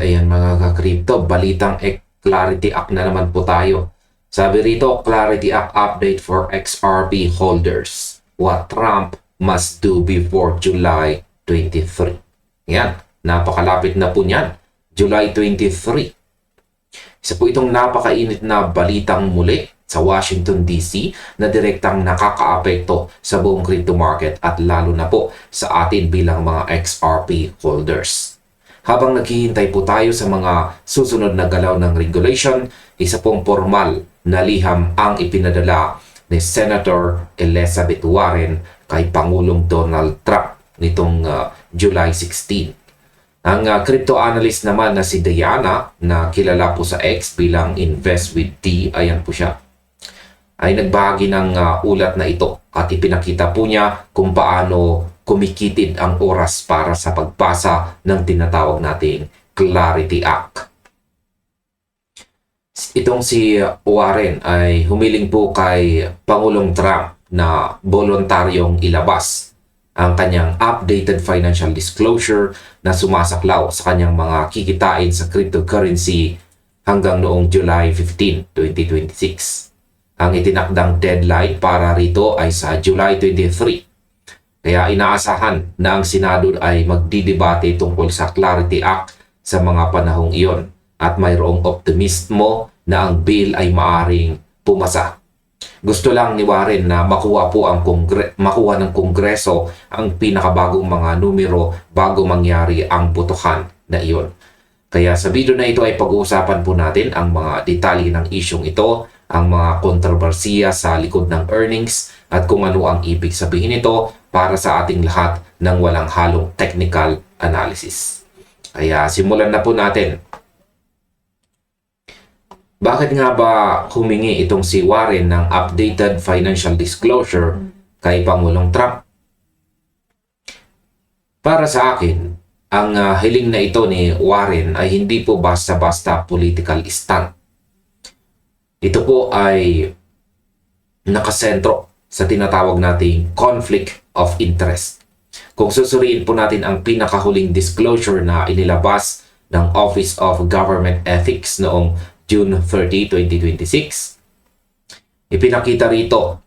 At ayan mga ka-crypto, balitang Clarity Act na naman po tayo. Sabi rito, Clarity Act update for XRP holders. What Trump must do before July 23. Yan, napakalapit na po niyan. July 23. Isa po itong napakainit na balitang muli sa Washington DC na direktang nakakaapekto sa buong crypto market at lalo na po sa atin bilang mga XRP holders. Habang naghihintay po tayo sa mga susunod na galaw ng regulation, isa pong formal na liham ang ipinadala ni Senator Elizabeth Warren kay Pangulong Donald Trump nitong July 16. Ang crypto analyst naman na si Diana, na kilala po sa X bilang Invest with D, ayan po siya, ay nagbahagi ng ulat na ito at ipinakita po niya kung paano kumikitid ang oras para sa pagbasa ng tinatawag nating Clarity Act. Itong si Warren ay humiling po kay Pangulong Trump na voluntaryong ilabas ang kanyang updated financial disclosure na sumasaklaw sa kanyang mga kikitain sa cryptocurrency hanggang noong July 15, 2026. Ang itinakdang deadline para rito ay sa July 23. Kaya inaasahan na ang Senado ay magdidebate tungkol sa Clarity Act sa mga panahong iyon at mayroong optimismo na ang bill ay maaring pumasa. Gusto lang ni Warren na makuha ng Kongreso ang pinakabagong mga numero bago mangyari ang botohan na iyon. Kaya sa video na ito ay pag-uusapan po natin ang mga detalye ng isyong ito, ang mga kontrobersiya sa likod ng earnings at kung ano ang ibig sabihin nito para sa ating lahat ng walang halong technical analysis. Kaya simulan na po natin. Bakit nga ba humingi itong si Warren ng updated financial disclosure kay Pangulong Trump? Para sa akin, ang hiling na ito ni Warren ay hindi po basta-basta political stunt. Ito po ay nakasentro sa tinatawag nating conflict of interest. Kung susuriin po natin ang pinakahuling disclosure na inilabas ng Office of Government Ethics noong June 30, 2026, ipinakita rito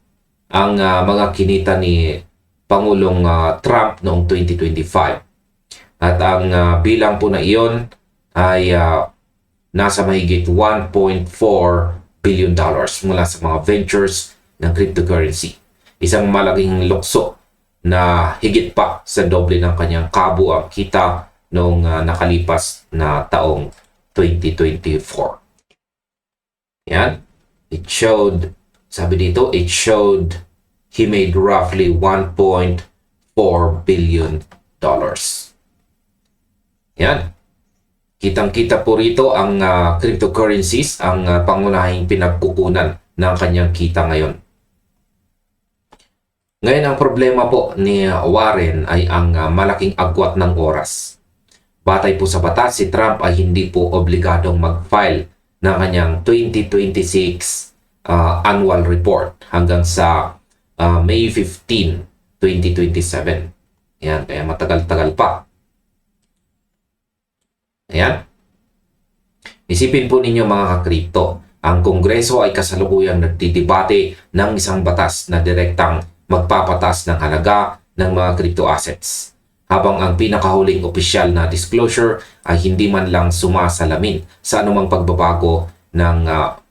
ang mga kinita ni Pangulong Trump noong 2025. At ang bilang po na iyon ay nasa mahigit $1.4 billion mula sa mga ventures ng cryptocurrency. Isang malaking lukso na higit pa sa doble ng kanyang kabuang kita noong nakalipas na taong 2024. Yan. It showed, sabi dito, it showed he made roughly $1.4 billion. Yan. Kitang-kita po rito ang cryptocurrencies, ang pangunahing pinagkukunan ng kanyang kita ngayon. Ngayon, ang problema po ni Warren ay ang malaking agwat ng oras. Batay po sa batas, si Trump ay hindi po obligadong mag-file ng kanyang 2026 annual report hanggang sa May 15, 2027. Ayan, kaya matagal-tagal pa. Ayan. Isipin po ninyo mga ka-crypto, ang Kongreso ay kasalukuyang nagdidebate ng isang batas na direktang magpapatas ng halaga ng mga crypto assets. Habang ang pinakahuling opisyal na disclosure ay hindi man lang sumasalamin sa anumang pagbabago ng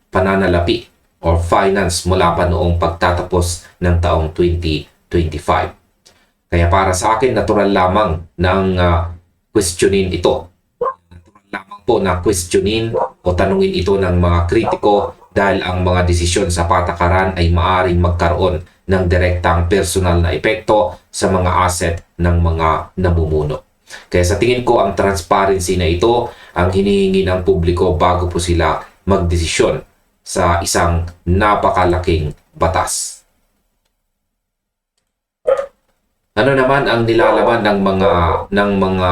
pananalapi or finance mula pa noong pagtatapos ng taong 2025. Kaya para sa akin, natural lamang ng questionin ito. Natural lamang po na questionin o tanungin ito ng mga kritiko dahil ang mga desisyon sa patakaran ay maaaring magkaroon ng direktang personal na epekto sa mga asset ng mga namumuno. Kaya sa tingin ko, ang transparency na ito ang hinihingi ng publiko bago po sila magdesisyon sa isang napakalaking batas. Ano naman ang nilalaman ng mga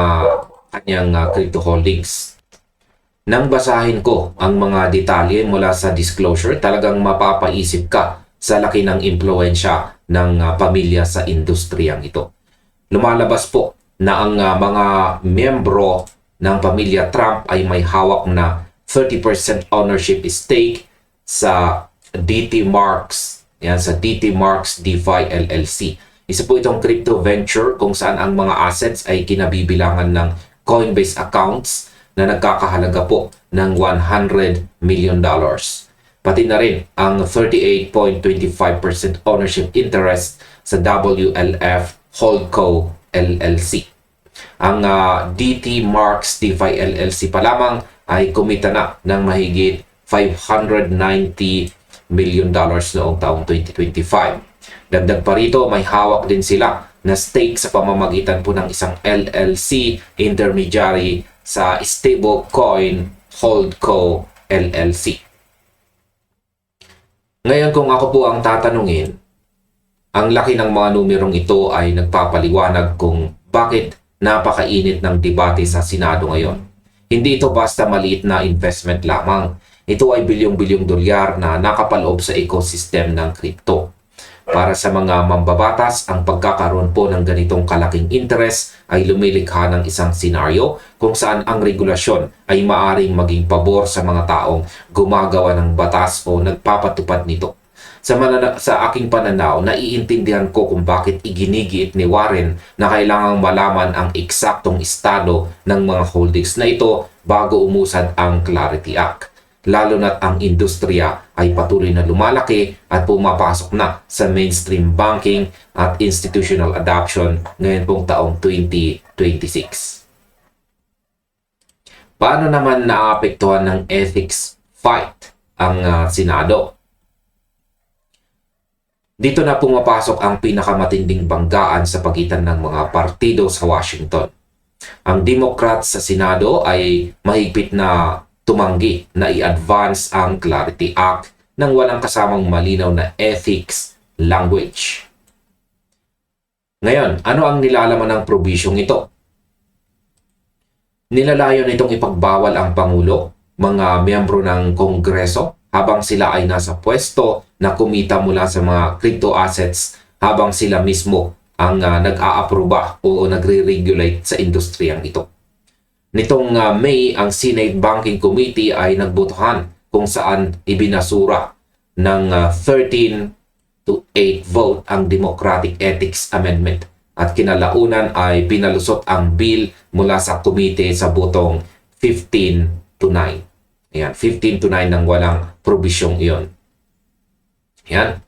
kanyang crypto holdings? Nang basahin ko ang mga detalye mula sa disclosure, talagang mapapaisip ka sa laki ng impluwensya ng pamilya sa industriyang ito. Lumalabas po na ang mga miyembro ng pamilya Trump ay may hawak na 30% ownership stake sa DT Marks. Yan, sa DT Marks DeFi LLC. Isa po itong crypto venture kung saan ang mga assets ay kinabibilangan ng Coinbase accounts na nagkakahalaga po ng $100 million. Pati na rin ang 38.25% ownership interest sa WLF Holdco LLC. Ang DT Marks DeFi LLC pa lamang ay kumita na ng mahigit $590 million noong taong 2025. Dagdag pa rito, may hawak din sila na stake sa pamamagitan po ng isang LLC intermediary sa stablecoin Holdco LLC. Ngayon kung ako po ang tatanungin, ang laki ng mga numerong ito ay nagpapaliwanag kung bakit napakainit ng debate sa Senado ngayon. Hindi ito basta maliit na investment lamang. Ito ay bilyong-bilyong dolyar na nakapaloob sa ecosystem ng crypto. Para sa mga mambabatas, ang pagkakaroon po ng ganitong kalaking interest ay lumilikha ng isang senaryo kung saan ang regulasyon ay maaring maging pabor sa mga taong gumagawa ng batas o nagpapatupad nito. Sa aking pananaw, naiintindihan ko kung bakit iginigiit ni Warren na kailangang malaman ang eksaktong estado ng mga holdings na ito bago umusad ang Clarity Act. Lalo na't ang industriya ay patuloy na lumalaki at pumapasok na sa mainstream banking at institutional adoption ngayon pong taong 2026. Paano naman naapektuhan ng ethics fight ang Senado? Dito na pumapasok ang pinakamatinding banggaan sa pagitan ng mga partido sa Washington. Ang Democrats sa Senado ay mahigpit na tumanggi na i-advance ang Clarity Act nang walang kasamang malinaw na ethics language. Ngayon, ano ang nilalaman ng probisyong ito? Nilalayon itong ipagbawal ang Pangulo, mga miyembro ng Kongreso, habang sila ay nasa pwesto na kumita mula sa mga crypto assets habang sila mismo ang nag-aaproba o nagre-regulate sa industriyang ito. Nitong May, ang Senate Banking Committee ay nagbotohan kung saan ibinasura ng 13-8 vote ang Democratic Ethics Amendment at kinalaunan ay pinalusot ang bill mula sa komite sa botong 15-9. Ayan, 15-9 nang walang probisyong iyon. Ayan.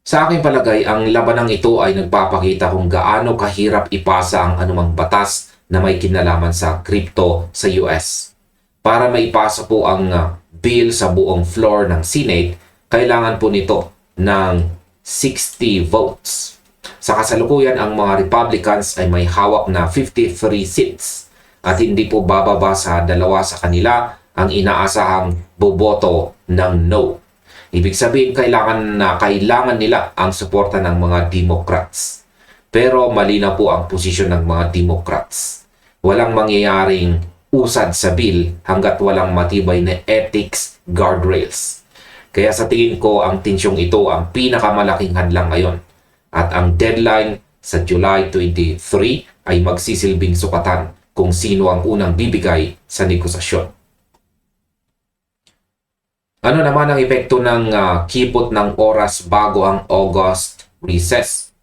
Sa aking palagay, ang labanang ito ay nagpapakita kung gaano kahirap ipasa ang anumang batas na may kinalaman sa crypto sa US. Para maipasa po ang bill sa buong floor ng Senate, kailangan po nito ng 60 votes. Sa kasalukuyan, ang mga Republicans ay may hawak na 53 seats at hindi po bababa sa dalawa sa kanila ang inaasahang boboto ng no. Ibig sabihin, kailangan nila ang suporta ng mga Democrats. Pero mali na po ang posisyon ng mga Democrats. Walang mangyayaring usad sa bill hanggat walang matibay na ethics guardrails. Kaya sa tingin ko, ang tensyong ito ang pinakamalaking hadlang ngayon. At ang deadline sa July 23 ay magsisilbing sukatan kung sino ang unang bibigay sa negosasyon. Ano naman ang epekto ng kipot ng oras bago ang August recess?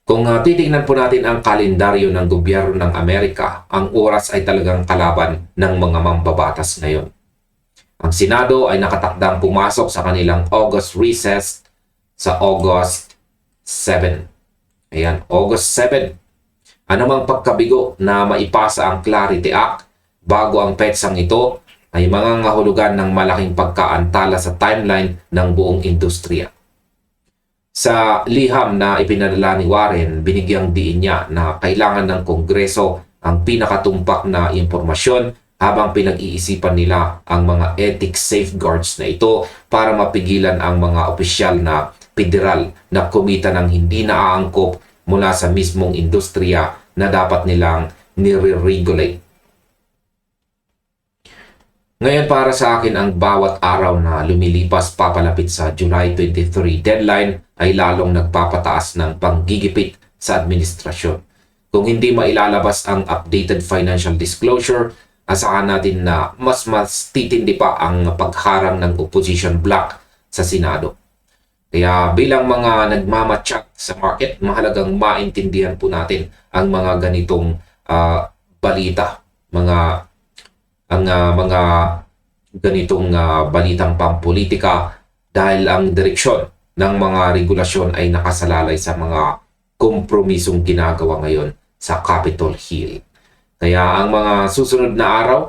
Kung titignan po natin ang kalendaryo ng gobyerno ng Amerika, ang oras ay talagang kalaban ng mga mambabatas ngayon. Ang Senado ay nakatakdang pumasok sa kanilang August recess sa August 7. Ayan, August 7. Anumang pagkabigo na maipasa ang Clarity Act bago ang petsang ito ay mangangahulugan ng malaking pagkaantala sa timeline ng buong industriya. Sa liham na ipinadala ni Warren, binigyang diin niya na kailangan ng Kongreso ang pinakatumpak na impormasyon habang pinag-iisipan nila ang mga ethics safeguards na ito para mapigilan ang mga opisyal na federal na kumita ng hindi naaangkop mula sa mismong industriya na dapat nilang nire-regulate. Ngayon, para sa akin, ang bawat araw na lumilipas papalapit sa July 23 deadline ay lalong nagpapataas ng panggigipit sa administrasyon. Kung hindi mailalabas ang updated financial disclosure, asahan natin na mas titindi pa ang pagharang ng opposition bloc sa Senado. Kaya bilang mga nagmamatsak sa market, mahalagang maintindihan po natin ang mga ganitong balita, mga ganitong balitang pampolitika, dahil ang direksyon ng mga regulasyon ay nakasalalay sa mga kompromisong ginagawa ngayon sa Capitol Hill. Kaya ang mga susunod na araw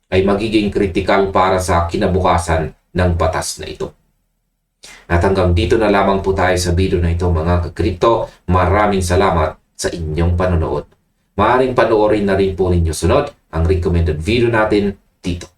ay magiging kritikal para sa kinabukasan ng batas na ito. At hanggang dito na lamang po tayo sa video na ito mga ka-crypto. Maraming salamat sa inyong panonood. Maaaring panoorin na rin po ninyo sunod ang recommended video natin dito.